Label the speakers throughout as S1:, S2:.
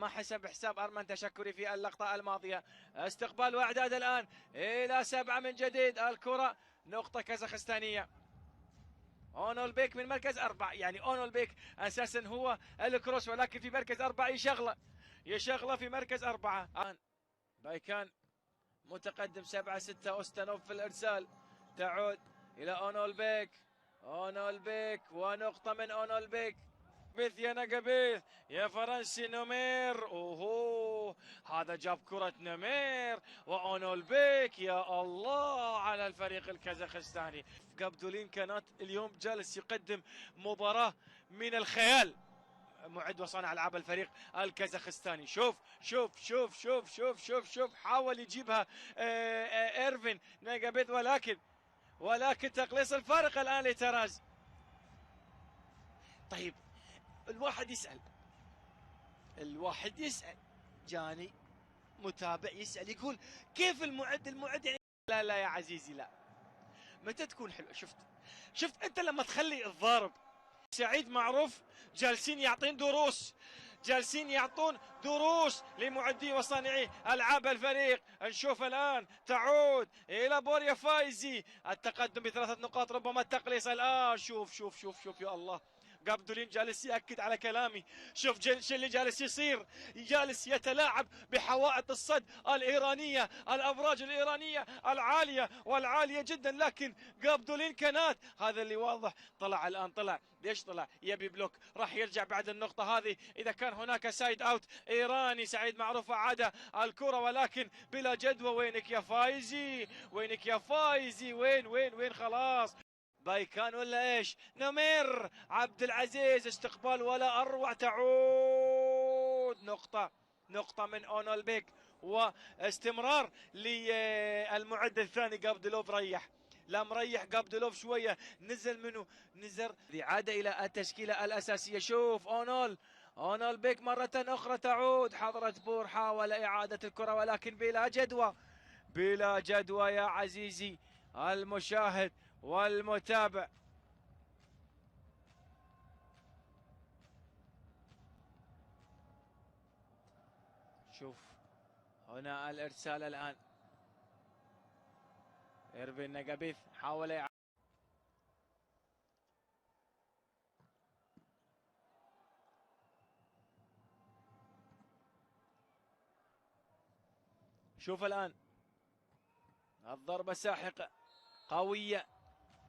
S1: ما حسب حساب أرمن تشكري في اللقطة الماضية. استقبال واعداد الآن إلى 7 من جديد. الكرة نقطة كازاخستانية. اونولبيك من مركز 4، يعني اونولبيك اساسا هو الكروس، ولكن في مركز 4 يشغله في مركز 4. الان بايكان متقدم 7-6. اوستانوف في الارسال، تعود الى اونولبيك ونقطة من اونولبيك. بيث يا نقبيث يا فرنسي نومير. اوهو، هذا جاب كرة نومير واونولبيك. يا الله على الفريق الكازاخستاني. قابدولين كانت اليوم جالس يقدم مباراة من الخيال، معد وصانع العاب الفريق الكازاخستاني. شوف شوف شوف شوف شوف شوف شوف، حاول يجيبها ايرفين نقبيث، ولكن تقليص الفارق الان لتراز. طيب الواحد يسأل جاني متابع يسأل يقول كيف المعد يعني. لا يا عزيزي، لا، متى تكون حلوة. شفت انت لما تخلي الضارب سعيد معروف جالسين يعطون دروس لمعدي وصانعي العاب الفريق. نشوف الان تعود الى بوريا فايزي، التقدم ب3 نقاط، ربما التقليص الان. شوف يا الله، قابدولين جالس يأكد على كلامي. شوف شو اللي جالس يصير، جالس يتلاعب بحوائط الصد الإيرانية، الأبراج الإيرانية العالية جدا، لكن قابدولين كانت هذا اللي واضح. طلع ليش طلع؟ يبي بلوك، راح يرجع بعد النقطة هذه إذا كان هناك سايد أوت إيراني. سعيد معروف عاد الكرة ولكن بلا جدوى. وينك يا فايزي؟ وين خلاص بايكان ولا ايش؟ نمر عبد العزيز، استقبال ولا اروع. تعود نقطة من اونولبيك، واستمرار للمعد الثاني. قابدلوف مريح قابدلوف شوية، نزل عاد الى التشكيلة الاساسية. شوف اونولبيك مرة اخرى تعود. حضرة بور حاول اعادة الكرة ولكن بلا جدوى يا عزيزي المشاهد والمتابع. شوف هنا الارسال الان. ايرفين نقبيث حاول شوف الان الضربة ساحقة قوية،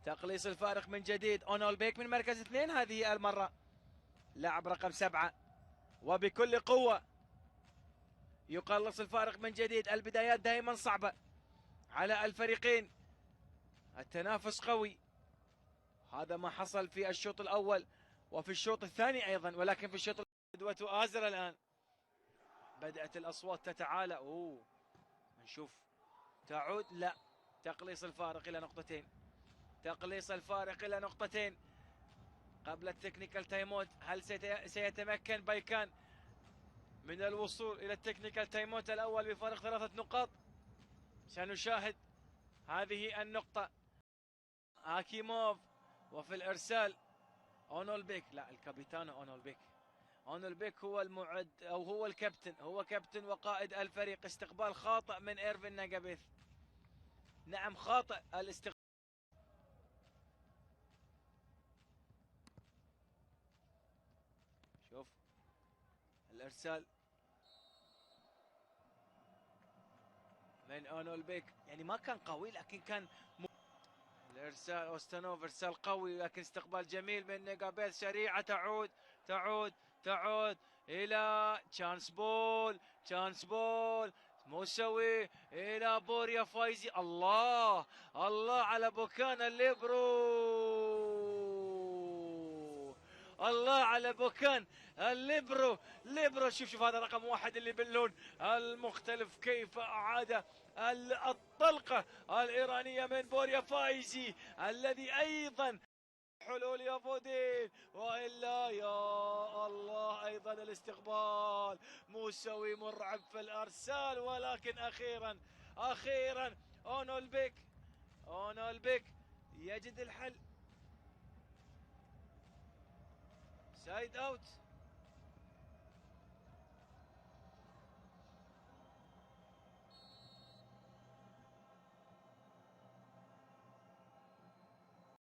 S1: تقليص الفارق من جديد. اونولبيك من مركز 2 هذه المرة، لاعب رقم 7 وبكل قوة يقلص الفارق من جديد. البدايات دائما صعبة على الفريقين، التنافس قوي. هذا ما حصل في الشوط الأول وفي الشوط الثاني أيضا، ولكن في الشوط جدوى آزر الآن. بدأت الأصوات تتعالى. نشوف تعود، لا، تقليص الفارق إلى نقطتين قبل التكنيكال تايموت. هل سيتمكن بايكان من الوصول إلى التكنيكال تايموت الأول بفارق 3 نقاط؟ سنشاهد هذه النقطة. هاكيموف، وفي الإرسال اونولبيك، لا، الكابيتانو اونولبيك هو المعد او هو الكابتن، هو كابتن وقائد الفريق. استقبال خاطئ من ايرفين نقبيث، نعم خاطئ الاستقبال. شوف الارسال من اونولبيك، يعني ما كان قوي لكن كان الارسال اوستانوف ارسال قوي، لكن استقبال جميل من نقابيث سريعه. تعود الى تشانس بول موسوي الى بوريا فايزي. الله على بوكان الليبرو. شوف هذا رقم 1 اللي باللون المختلف، كيف اعاد الطلقة الإيرانية من بوريا فايزي، الذي أيضا حلول يا فودين، وإلا يا الله أيضا الاستقبال. موسوي مرعب في الأرسال، ولكن أخيرا اونولبيك يجد الحل. سايد أوت.